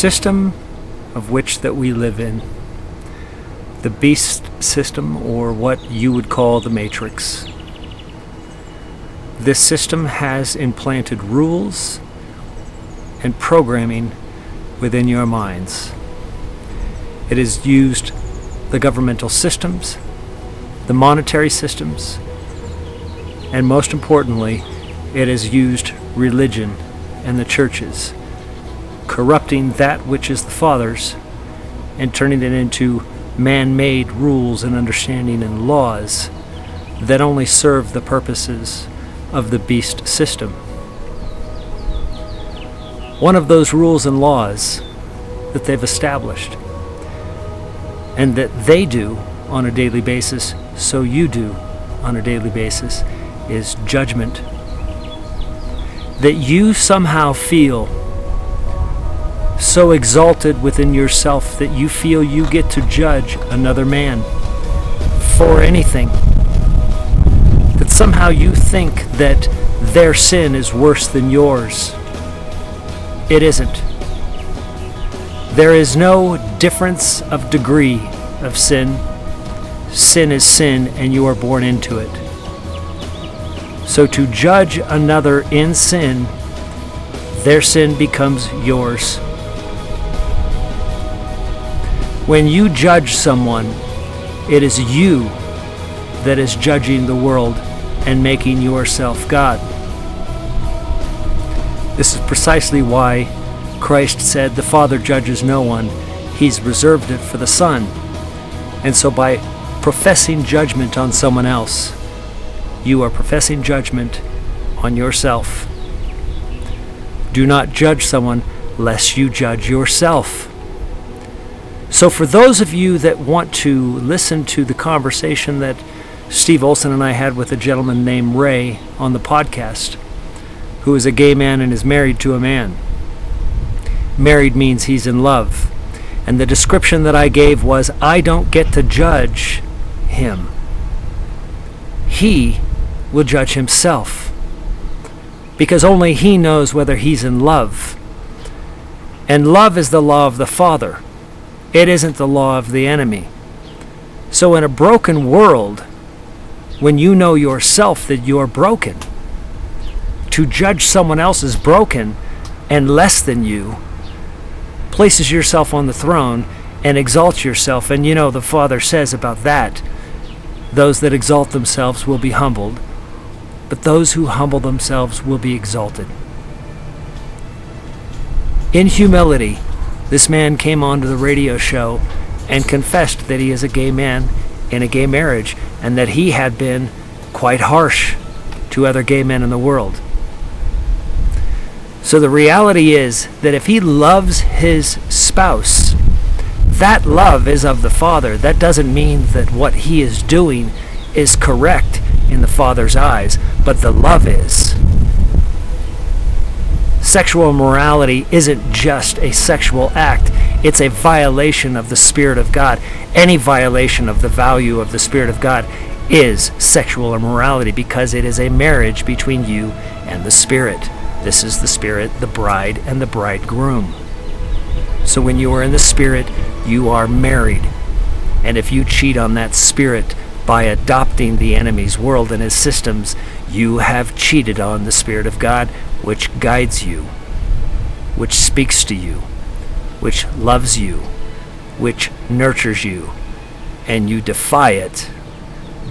system of which that we live in, the beast system, or what you would call the Matrix. This system has implanted rules and programming within your minds. It has used the governmental systems, the monetary systems, and most importantly, it has used religion and the churches, corrupting that which is the Father's and turning it into man-made rules and understanding and laws that only serve the purposes of the beast system. One of those rules and laws that they've established and that they do on a daily basis, so you do on a daily basis, is judgment. That you somehow feel so exalted within yourself that you feel you get to judge another man for anything. That somehow you think that their sin is worse than yours. It isn't. There is no difference of degree of sin. Sin is sin, and you are born into it. So to judge another in sin, their sin becomes yours. When you judge someone, it is you that is judging the world and making yourself God. This is precisely why Christ said the Father judges no one. He's reserved it for the Son. And so by professing judgment on someone else, you are professing judgment on yourself. Do not judge someone lest you judge yourself. So for those of you that want to listen to the conversation that Steve Olson and I had with a gentleman named Ray on the podcast, who is a gay man and is married to a man. Married means he's in love. And the description that I gave was, I don't get to judge him. He will judge himself. Because only he knows whether he's in love. And love is the law of the Father. It isn't the law of the enemy. So in a broken world, when you know yourself that you're broken, to judge someone else as broken and less than you places yourself on the throne and exalts yourself. And you know the Father says about that, those that exalt themselves will be humbled, but those who humble themselves will be exalted. In humility, this man came onto the radio show and confessed that he is a gay man in a gay marriage and that he had been quite harsh to other gay men in the world. So the reality is that if he loves his spouse, that love is of the Father. That doesn't mean that what he is doing is correct in the Father's eyes, but the love is. Sexual morality isn't just a sexual act. It's a violation of the Spirit of God. Any violation of the value of the Spirit of God is sexual immorality because it is a marriage between you and the Spirit. This is the Spirit, the bride, and the bridegroom. So when you are in the Spirit, you are married. And if you cheat on that Spirit by adopting the enemy's world and his systems, you have cheated on the Spirit of God, which guides you, which speaks to you, which loves you, which nurtures you, and you defy it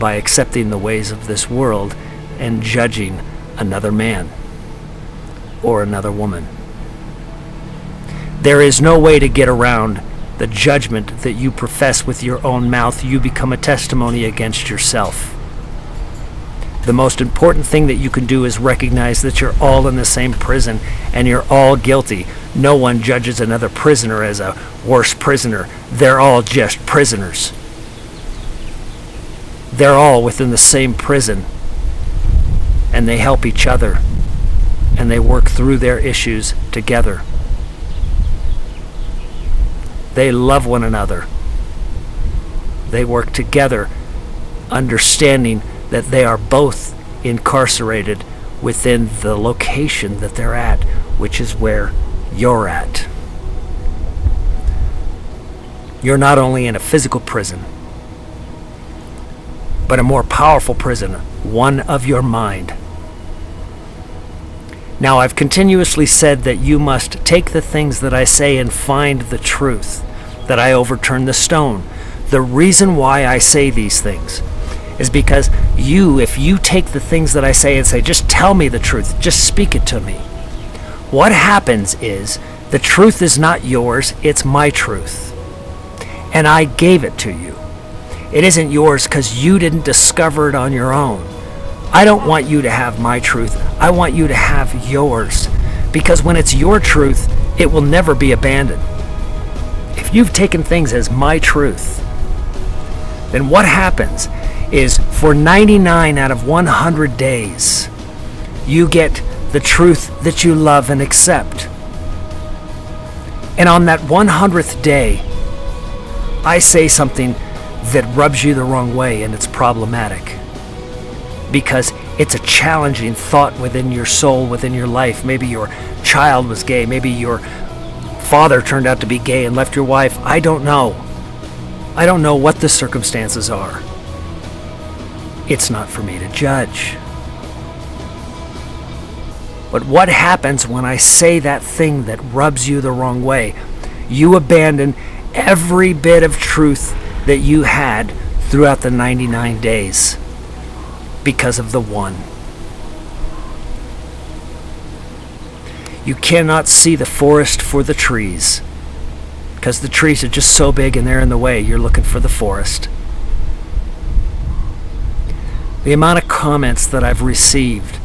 by accepting the ways of this world and judging another man or another woman. There is no way to get around the judgment that you profess with your own mouth. You become a testimony against yourself. The most important thing that you can do is recognize that you're all in the same prison and you're all guilty. No one judges another prisoner as a worse prisoner. They're all just prisoners. They're all within the same prison, and they help each other, and they work through their issues together. They love one another. They work together, understanding that they are both incarcerated within the location that they're at, which is where you're at. You're not only in a physical prison, but a more powerful prison, one of your mind. Now, I've continuously said that you must take the things that I say and find the truth, that I overturn the stone. The reason why I say these things is because if you take the things that I say and say, just tell me the truth, just speak it to me, what happens is the truth is not yours, it's my truth. And I gave it to you. It isn't yours because you didn't discover it on your own. I don't want you to have my truth. I want you to have yours. Because when it's your truth, it will never be abandoned. If you've taken things as my truth, then what happens is for 99 out of 100 days, you get the truth that you love and accept. And on that 100th day, I say something that rubs you the wrong way, and it's problematic. Because it's a challenging thought within your soul, within your life. Maybe your child was gay. Maybe your father turned out to be gay and left your wife. I don't know. I don't know what the circumstances are. It's not for me to judge. But what happens when I say that thing that rubs you the wrong way? You abandon every bit of truth that you had throughout the 99 days. Because of the one. You cannot see the forest for the trees because the trees are just so big and they're in the way. You're looking for the forest. The amount of comments that I've received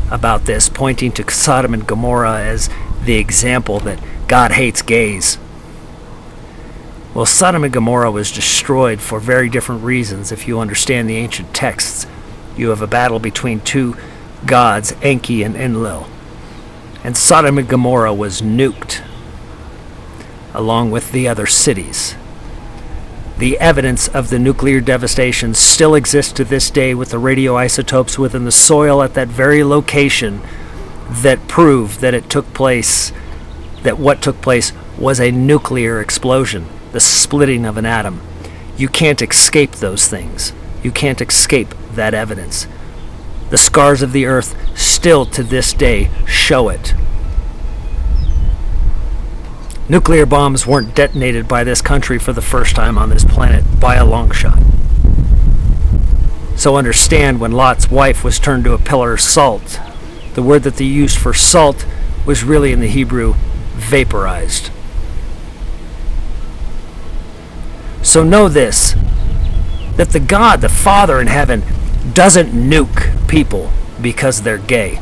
about this, pointing to Sodom and Gomorrah as the example that God hates gays. Well, Sodom and Gomorrah was destroyed for very different reasons if you understand the ancient texts. You have a battle between two gods, Enki and Enlil. And Sodom and Gomorrah was nuked, along with the other cities. The evidence of the nuclear devastation still exists to this day with the radioisotopes within the soil at that very location that prove that it took place, that what took place was a nuclear explosion, the splitting of an atom. You can't escape those things. You can't escape that evidence. The scars of the earth still to this day show it. Nuclear bombs weren't detonated by this country for the first time on this planet by a long shot. So understand, when Lot's wife was turned to a pillar of salt, the word that they used for salt was really in the Hebrew vaporized. So know this, that the God, the Father in heaven, doesn't nuke people because they're gay.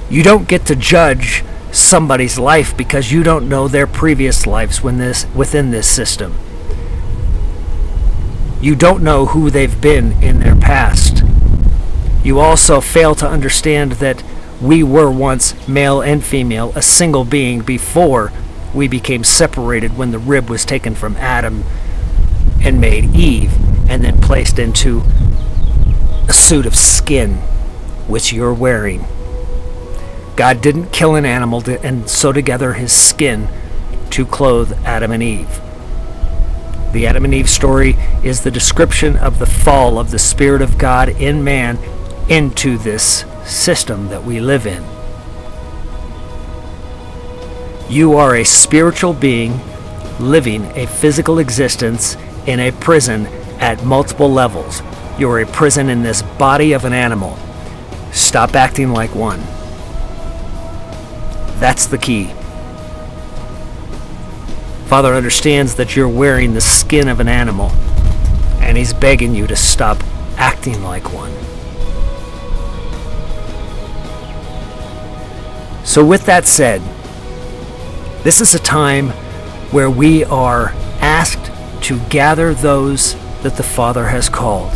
You don't get to judge somebody's life because you don't know their previous lives within this system. You don't know who they've been in their past. You also fail to understand that we were once male and female, a single being, before we became separated when the rib was taken from Adam and made Eve, and then placed into a suit of skin, which you're wearing. God didn't kill an animal and sew together his skin to clothe Adam and Eve. The Adam and Eve story is the description of the fall of the Spirit of God in man into this system that we live in. You are a spiritual being living a physical existence in a prison at multiple levels. You're a prison in this body of an animal. Stop acting like one. That's the key. Father understands that you're wearing the skin of an animal, and he's begging you to stop acting like one. So with that said, this is a time where we are asked to gather those that the Father has called,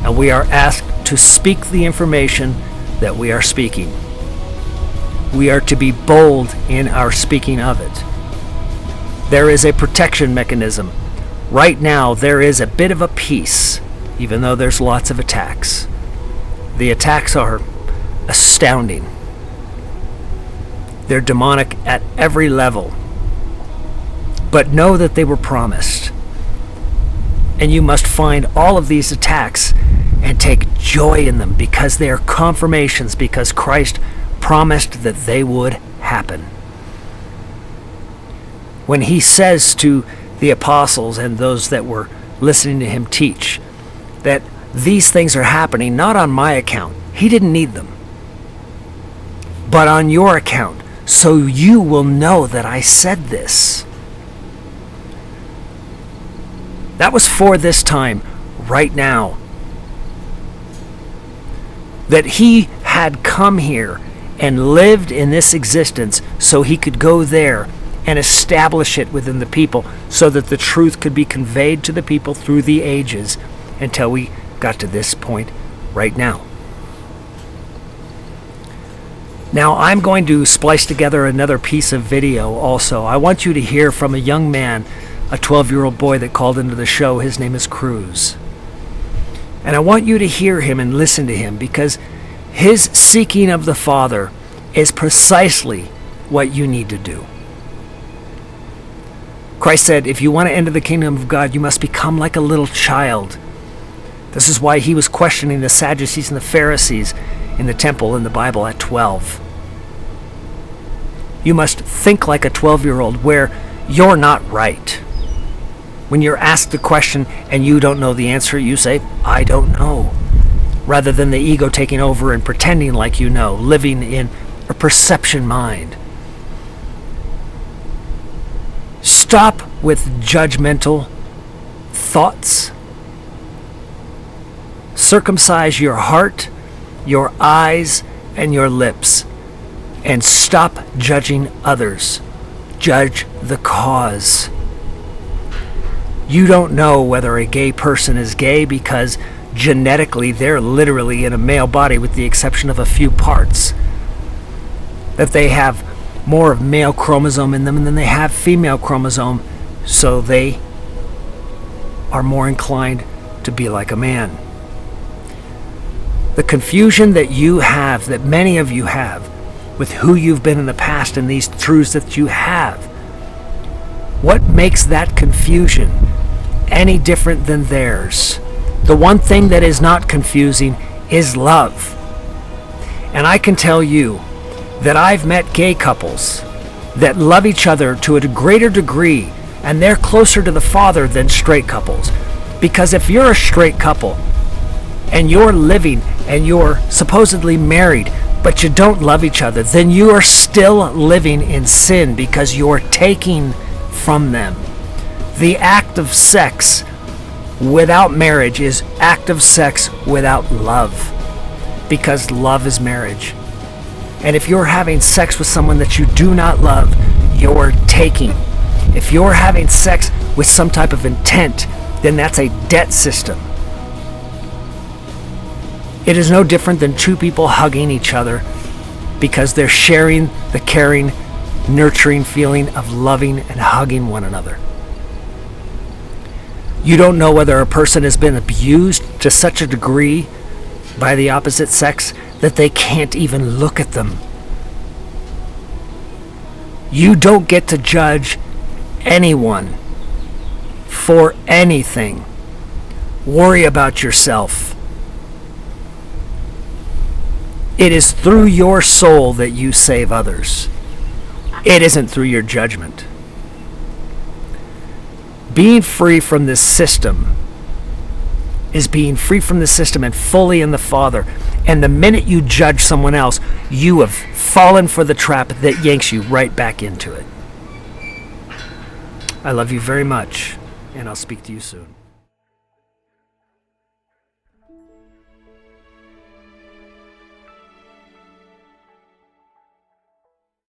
and we are asked to speak the information that we are speaking. We are to be bold in our speaking of it. There is a protection mechanism. Right now, there is a bit of a peace, even though there's lots of attacks. The attacks are astounding. They're demonic at every level. but know that they were promised. And you must find all of these attacks and take joy in them, because they are confirmations, because Christ promised that they would happen. When he says to the apostles and those that were listening to him teach that these things are happening not on my account, he didn't need them, but on your account, so you will know that I said this. That was for this time, right now. That he had come here and lived in this existence so he could go there and establish it within the people, so that the truth could be conveyed to the people through the ages until we got to this point right now. Now I'm going to splice together another piece of video also. I want you to hear from a young man, a 12-year-old boy that called into the show. His name is Cruz. And I want you to hear him and listen to him, because his seeking of the Father is precisely what you need to do. Christ said, if you want to enter the kingdom of God, you must become like a little child. This is why he was questioning the Sadducees and the Pharisees in the temple in the Bible at 12. You must think like a 12-year-old, where you're not right. When you're asked the question and you don't know the answer, you say, I don't know. Rather than the ego taking over and pretending like you know, living in a perception mind. Stop with judgmental thoughts. Circumcise your heart, your eyes, and your lips, and stop judging others. Judge the cause. You don't know whether a gay person is gay because genetically they're literally in a male body, with the exception of a few parts. That they have more of male chromosome in them than they have female chromosome, so they are more inclined to be like a man. The confusion that you have, that many of you have, with who you've been in the past and these truths that you have, what makes that confusion any different than theirs? The one thing that is not confusing is love. And I can tell you that I've met gay couples that love each other to a greater degree, and they're closer to the Father than straight couples. Because if you're a straight couple and you're living and you're supposedly married, but you don't love each other, then you are still living in sin, because you're taking from them. The act of sex without marriage is act of sex without love, because love is marriage. And if you're having sex with someone that you do not love, you're taking. If you're having sex with some type of intent, then that's a debt system. It is no different than two people hugging each other because they're sharing the caring, nurturing feeling of loving and hugging one another. You don't know whether a person has been abused to such a degree by the opposite sex that they can't even look at them. You don't get to judge anyone for anything. Worry about yourself. It is through your soul that you save others. It isn't through your judgment. Being free from this system is being free from the system and fully in the Father. And the minute you judge someone else, you have fallen for the trap that yanks you right back into it. I love you very much, and I'll speak to you soon.